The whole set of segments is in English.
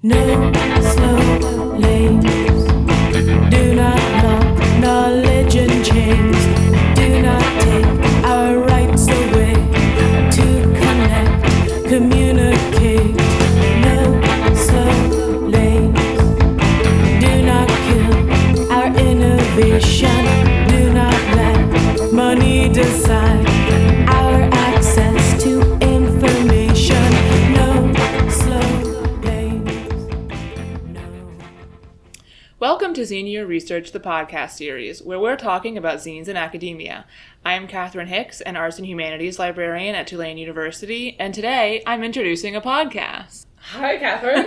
No slow lanes, do not lock knowledge in chains, do not take our rights away, to connect, communicate. No slow lanes, do not kill our innovation, do not let money decide our access to information. No slow lanes, no. Welcome to Zine Research, the podcast series, where we're talking about zines in academia. I'm Katherine Hicks, an Arts and Humanities librarian at Tulane University, and today I'm introducing a podcast. Hi, Katherine.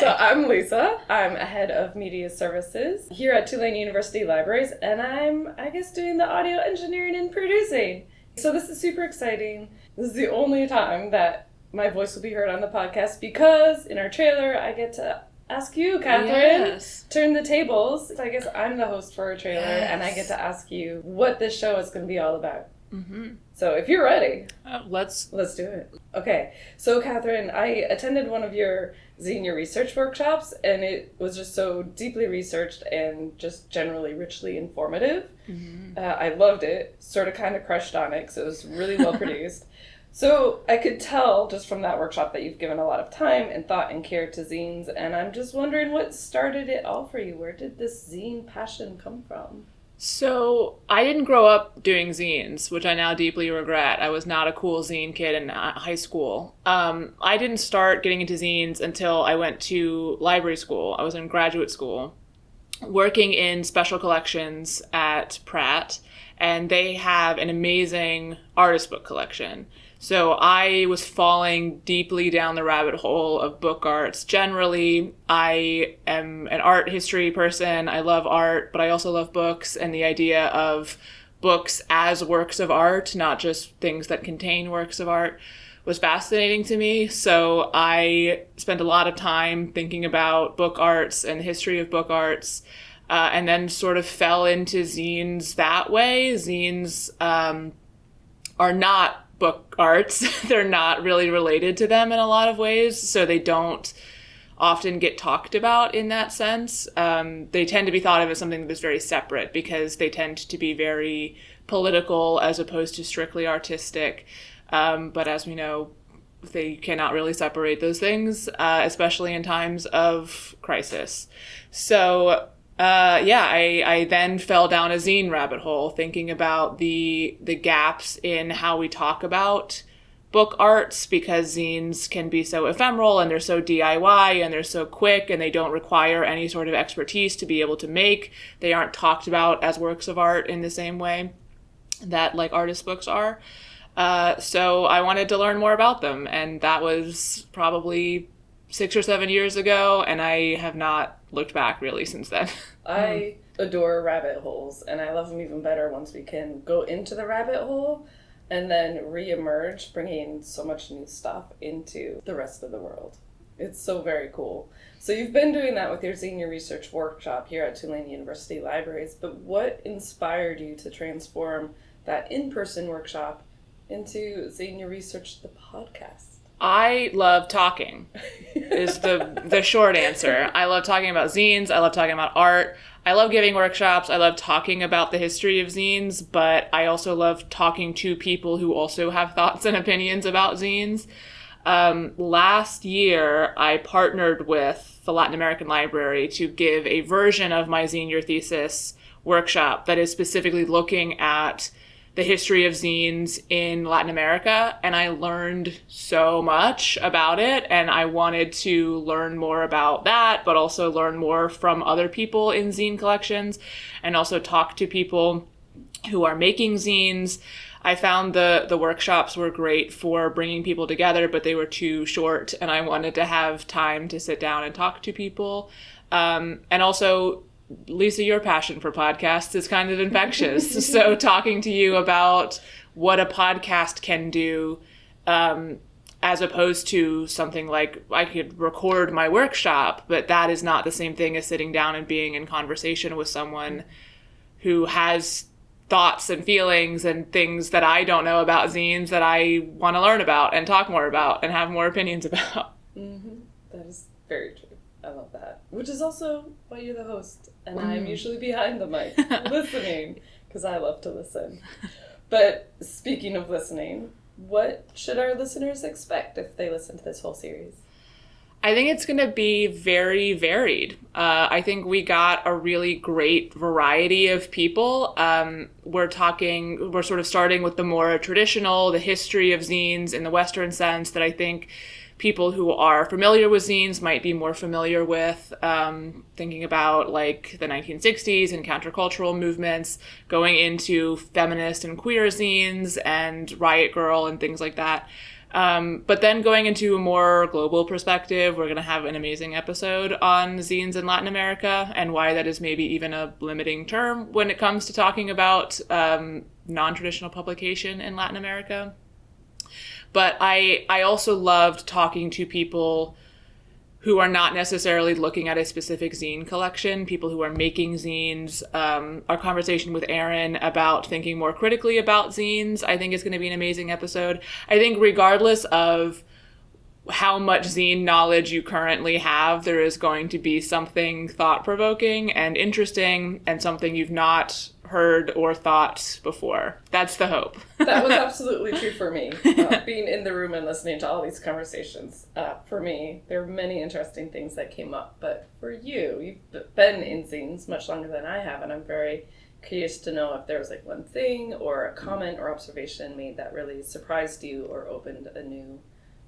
So I'm Lisa. I'm a head of media services here at Tulane University Libraries, and I'm, doing the audio engineering and producing. So this is super exciting. This is the only time that my voice will be heard on the podcast because in our trailer, I get to ask you, Katherine, turn the tables. I guess I'm the host for a trailer, and I get to ask you what this show is going to be all about. Mm-hmm. So if you're ready, let's do it. Okay, so Katherine, I attended one of your Zine research workshops, and it was just so deeply researched and just generally richly informative. Mm-hmm. I loved it, sort of kind of crushed on it, because it was really well produced. So I could tell just from that workshop that you've given a lot of time and thought and care to zines, and I'm just wondering what started it all for you. Where did this zine passion come from? So I didn't grow up doing zines, which I now deeply regret. I was not a cool zine kid in high school. I didn't start getting into zines until I went to library school. I was in graduate school, working in special collections at Pratt, and they have an amazing artist book collection. So I was falling deeply down the rabbit hole of book arts. Generally, I am an art history person. I love art, but I also love books, and the idea of books as works of art, not just things that contain works of art, was fascinating to me. So I spent a lot of time thinking about book arts and the history of book arts, and then sort of fell into zines that way. Zines are not book arts. They're not really related to them in a lot of ways, so they don't often get talked about in that sense. They tend to be thought of as something that is very separate because they tend to be very political as opposed to strictly artistic. But as we know, they cannot really separate those things, especially in times of crisis. So I then fell down a zine rabbit hole, thinking about the gaps in how we talk about book arts, because zines can be so ephemeral and they're so DIY and they're so quick and they don't require any sort of expertise to be able to make. They aren't talked about as works of art in the same way that like artist books are. So I wanted to learn more about them, and that was probably 6 or 7 years ago, and I have not looked back really since then. I adore rabbit holes, and I love them even better once we can go into the rabbit hole and then re-emerge, bringing so much new stuff into the rest of the world. It's so very cool. So you've been doing that with your senior research workshop here at Tulane University Libraries, but what inspired you to transform that in-person workshop into Senior Research, the podcast? I love talking, is the short answer. I love talking about zines. I love talking about art. I love giving workshops. I love talking about the history of zines, but I also love talking to people who also have thoughts and opinions about zines. Last year, I partnered with the Latin American Library to give a version of my senior thesis workshop that is specifically looking at the history of zines in Latin America, and I learned so much about it, and I wanted to learn more about that, but also learn more from other people in zine collections, and also talk to people who are making zines. I found the workshops were great for bringing people together, but they were too short, and I wanted to have time to sit down and talk to people. And also, Lisa, your passion for podcasts is kind of infectious. So talking to you about what a podcast can do, as opposed to something like I could record my workshop, but that is not the same thing as sitting down and being in conversation with someone who has thoughts and feelings and things that I don't know about zines that I want to learn about and talk more about and have more opinions about. Mm-hmm. That is very true. I love that. Which is also why you're the host, and I'm usually behind the mic listening, because I love to listen. But speaking of listening, what should our listeners expect if they listen to this whole series? I think it's going to be very varied. I think we got a really great variety of people. We're sort of starting with the more traditional, the history of zines in the Western sense that I think people who are familiar with zines might be more familiar with, thinking about like the 1960s and countercultural movements, going into feminist and queer zines and Riot Girl and things like that. But then going into a more global perspective, we're going to have an amazing episode on zines in Latin America and why that is maybe even a limiting term when it comes to talking about non-traditional publication in Latin America. But I also loved talking to people who are not necessarily looking at a specific zine collection, people who are making zines. Our conversation with Erin about thinking more critically about zines, I think is going to be an amazing episode. I think regardless of how much zine knowledge you currently have, there is going to be something thought-provoking and interesting and something you've not heard or thought before. That's the hope. That was absolutely true for me. Being in the room and listening to all these conversations, for me, there are many interesting things that came up. But for you, you've been in zines much longer than I have, and I'm very curious to know if there was like one thing or a comment or observation made that really surprised you or opened a new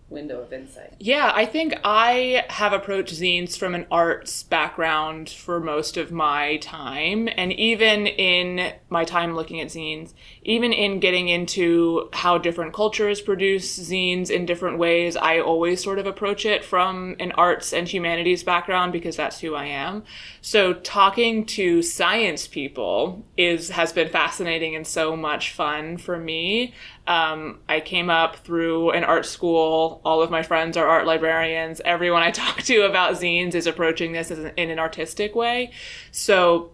window of insight. Yeah, I think I have approached zines from an arts background for most of my time. And even in my time looking at zines, even in getting into how different cultures produce zines in different ways, I always sort of approach it from an arts and humanities background because that's who I am. So talking to science people has been fascinating and so much fun for me. I came up through an art school. All of my friends are art librarians. Everyone I talk to about zines is approaching this in an artistic way. So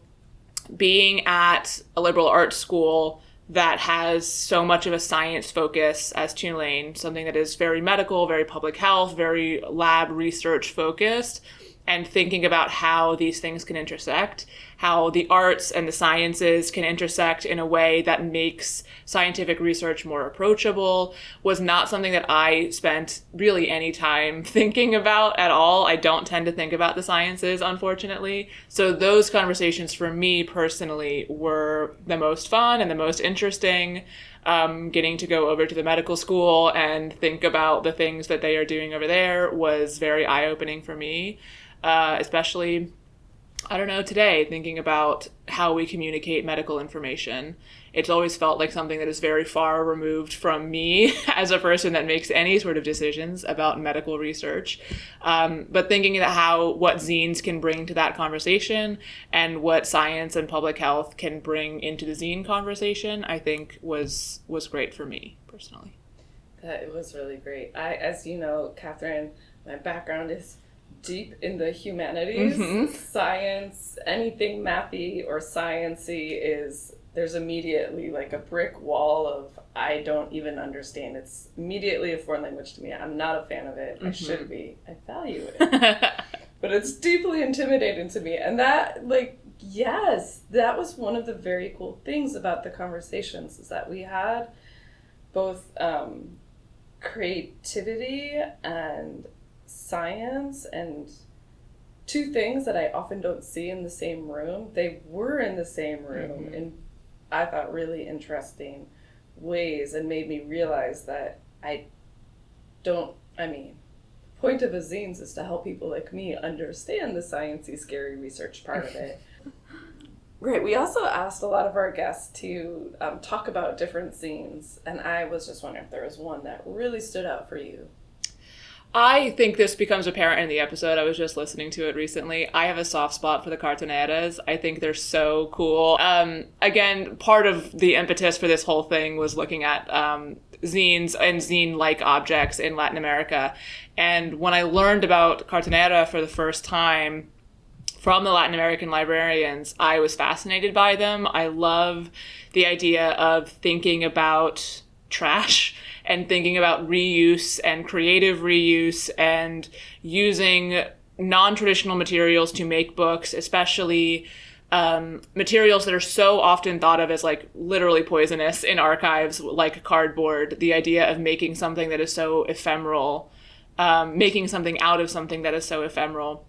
being at a liberal arts school that has so much of a science focus as Tulane, something that is very medical, very public health, very lab research focused, and thinking about how these things can intersect, how the arts and the sciences can intersect in a way that makes scientific research more approachable, was not something that I spent really any time thinking about at all. I don't tend to think about the sciences, unfortunately. So those conversations for me personally were the most fun and the most interesting. Getting to go over to the medical school and think about the things that they are doing over there was very eye-opening for me. Especially, I don't know, today, thinking about how we communicate medical information. It's always felt like something that is very far removed from me as a person that makes any sort of decisions about medical research. But thinking about what zines can bring to that conversation and what science and public health can bring into the zine conversation, I think was great for me, personally. It was really great. As you know, Katherine, my background is deep in the humanities. Science, anything mathy or science-y there's immediately like a brick wall of I don't even understand. It's immediately a foreign language to me. I'm not a fan of it. I should be. I value it. But it's deeply intimidating to me. And that, yes, that was one of the very cool things about the conversations is that we had both creativity and science, and two things that I often don't see in the same room. They were in the same room in, I thought, really interesting ways, and made me realize that point of a zines is to help people like me understand the sciencey, scary research part of it. Right. We also asked a lot of our guests to talk about different zines, and I was just wondering if there was one that really stood out for you. I think this becomes apparent in the episode. I was just listening to it recently. I have a soft spot for the cartoneras. I think they're so cool. Again, part of the impetus for this whole thing was looking at zines and zine-like objects in Latin America. And when I learned about cartonera for the first time from the Latin American librarians, I was fascinated by them. I love the idea of thinking about trash and thinking about reuse and creative reuse and using non-traditional materials to make books, especially materials that are so often thought of as like literally poisonous in archives, like cardboard. The idea of making something that is so ephemeral, making something out of something that is so ephemeral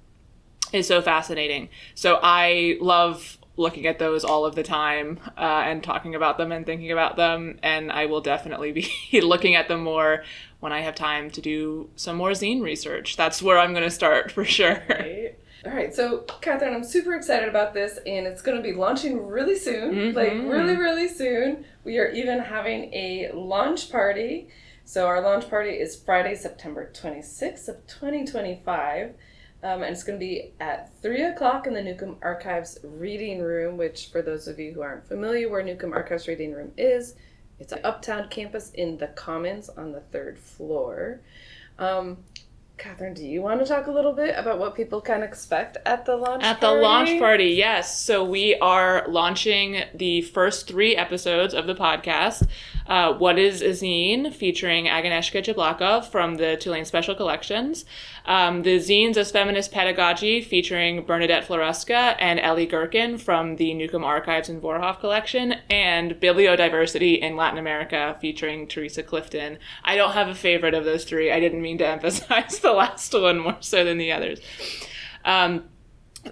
is so fascinating. So I love looking at those all of the time and talking about them and thinking about them. And I will definitely be looking at them more when I have time to do some more zine research. That's where I'm going to start for sure. Right. All right, so Katherine, I'm super excited about this, and it's going to be launching really soon, like really, really soon. We are even having a launch party. So our launch party is Friday, September 26th of 2025, and it's going to be at 3 o'clock in the Newcomb Archives Reading Room, which for those of you who aren't familiar where Newcomb Archives Reading Room is, it's an uptown campus in the Commons on the 3rd floor. Katherine, do you want to talk a little bit about what people can expect at the launch party? At the launch party, yes. So we are launching the first 3 episodes of the podcast. What is a Zine, featuring Agnieszka Jablakov from the Tulane Special Collections. The Zines as Feminist Pedagogy, featuring Bernadette Floresca and Ellie Gherkin from the Newcomb Archives and Vorhoff Collection. And Bibliodiversity in Latin America, featuring Teresa Clifton. I don't have a favorite of those 3. I didn't mean to emphasize the last one more so than the others.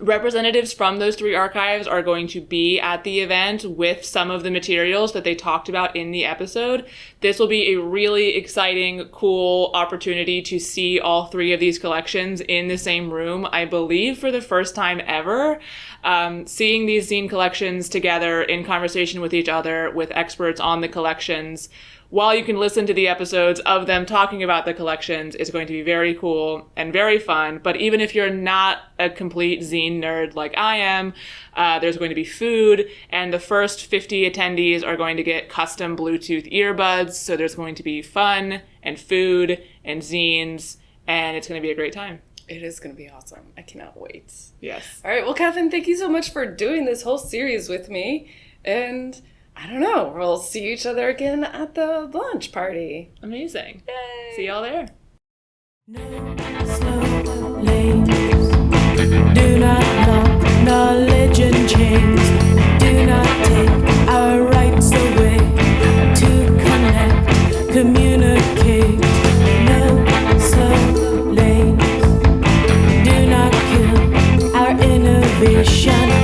Representatives from those 3 archives are going to be at the event with some of the materials that they talked about in the episode. This will be a really exciting, cool opportunity to see all 3 of these collections in the same room, I believe for the first time ever. Seeing these zine collections together in conversation with each other, with experts on the collections, while you can listen to the episodes of them talking about the collections, is going to be very cool and very fun. But even if you're not a complete zine nerd like I am, there's going to be food, and the first 50 attendees are going to get custom Bluetooth earbuds. So there's going to be fun and food and zines, and it's going to be a great time. It is going to be awesome. I cannot wait. Yes. All right. Well, Katherine, thank you so much for doing this whole series with me. And I don't know, we'll see each other again at the launch party. Amazing. Yay. See y'all there. No slow lanes. Do not lock knowledge in chains. Do not take our rights away. To connect, communicate. No slow lanes. Do not kill our innovation.